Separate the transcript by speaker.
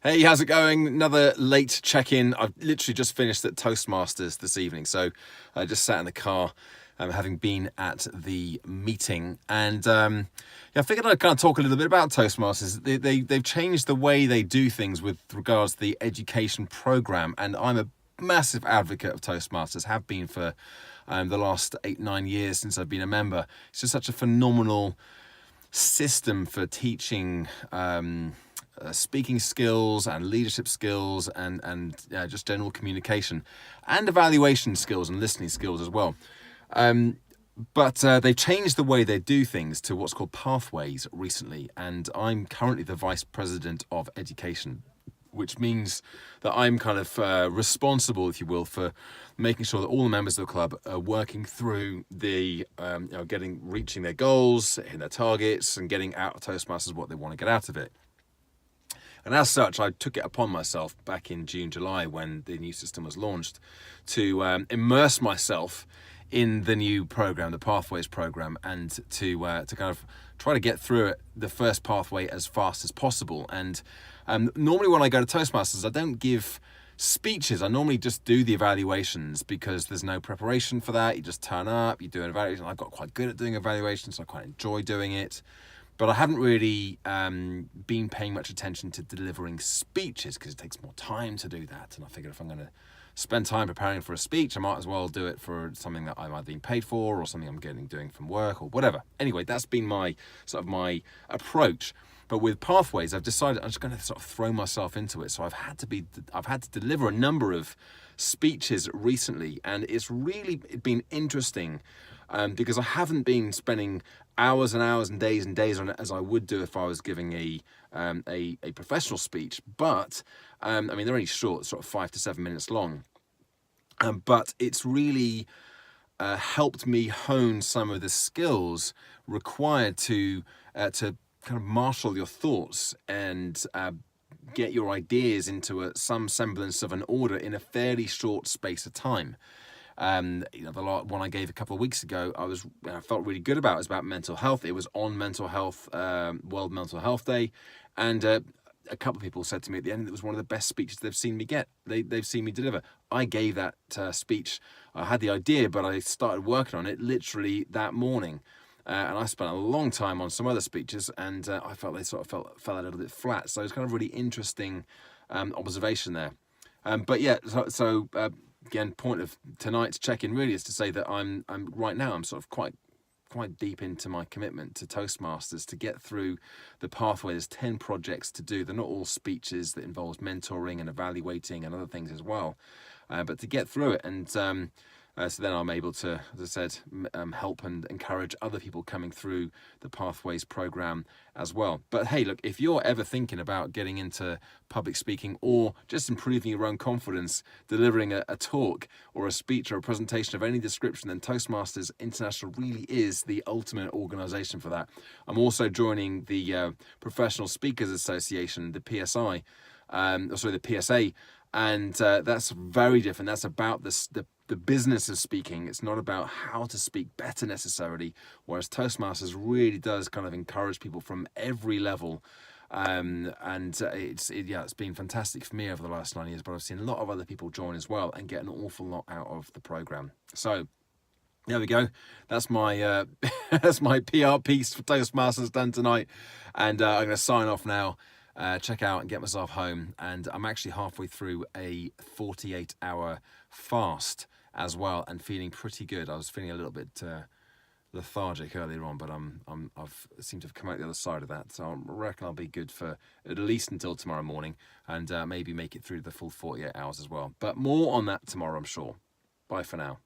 Speaker 1: Hey, how's it going? Another late check-in. I've literally just finished at Toastmasters this evening, so I just sat in the car, having been at the meeting, and I figured I'd kind of talk a little bit about Toastmasters. They've changed the way they do things with regards to the education program, and I'm a massive advocate of Toastmasters. Have been for the last 8-9 years since I've been a member. It's just such a phenomenal system for teaching speaking skills and leadership skills and just general communication and evaluation skills and listening skills as well. But they've changed the way they do things to what's called Pathways recently, and I'm currently the Vice President of Education, which means that I'm kind of responsible, if you will, for making sure that all the members of the club are working through the reaching their goals, hitting their targets, and getting out of Toastmasters what they want to get out of it. And as such, I took it upon myself back in June, July, when the new system was launched, to immerse myself in the new program, the Pathways program, and to kind of try to get through it, the first pathway, as fast as possible. And normally when I go to Toastmasters, I don't give speeches. I normally just do the evaluations because there's no preparation for that. You just turn up, you do an evaluation. I've got quite good at doing evaluations, so I quite enjoy doing it. But I haven't really been paying much attention to delivering speeches because it takes more time to do that. And I figured if I'm going to spend time preparing for a speech, I might as well do it for something that I'm either being paid for or something I'm doing from work or whatever. Anyway, that's been my approach. But with Pathways, I've decided I'm just going to sort of throw myself into it. So I've had to deliver a number of speeches recently, and it's really been interesting. Because I haven't been spending hours and hours and days on it as I would do if I was giving a professional speech. But they're only short, sort of 5 to 7 minutes long. But it's really helped me hone some of the skills required to kind of marshal your thoughts and get your ideas into some semblance of an order in a fairly short space of time. The one I gave a couple of weeks ago, I felt really good about. It was about mental health. It was on mental health, World Mental Health Day, and a couple of people said to me at the end it was one of the best speeches they've seen me get. They've seen me deliver. I gave that speech. I had the idea, but I started working on it literally that morning, and I spent a long time on some other speeches, and I felt they sort of fell a little bit flat. So it's kind of really interesting observation there. But yeah, so again, point of tonight's check-in really is to say that I'm right now I'm sort of quite deep into my commitment to Toastmasters to get through the pathway. There's 10 projects to do. They're not all speeches. That involves mentoring and evaluating and other things as well, but to get through it, and so then I'm able to, as I said, help and encourage other people coming through the Pathways program as well. But hey, look, if you're ever thinking about getting into public speaking or just improving your own confidence, delivering a talk or a speech or a presentation of any description, then Toastmasters International really is the ultimate organization for that. I'm also joining the Professional Speakers Association, the PSI, the PSA, and that's very different. That's about the business of speaking. It's not about how to speak better necessarily, whereas Toastmasters really does kind of encourage people from every level. It's been fantastic for me over the last 9 years, but I've seen a lot of other people join as well and get an awful lot out of the program. So there we go. That's my that's my PR piece for Toastmasters done tonight, and I'm going to sign off now. Check out and get myself home, and I'm actually halfway through a 48-hour fast as well, and feeling pretty good. I was feeling a little bit lethargic earlier on, but I've seemed to have come out the other side of that, so I reckon I'll be good for at least until tomorrow morning, and maybe make it through the full 48 hours as well. But more on that tomorrow, I'm sure. Bye for now.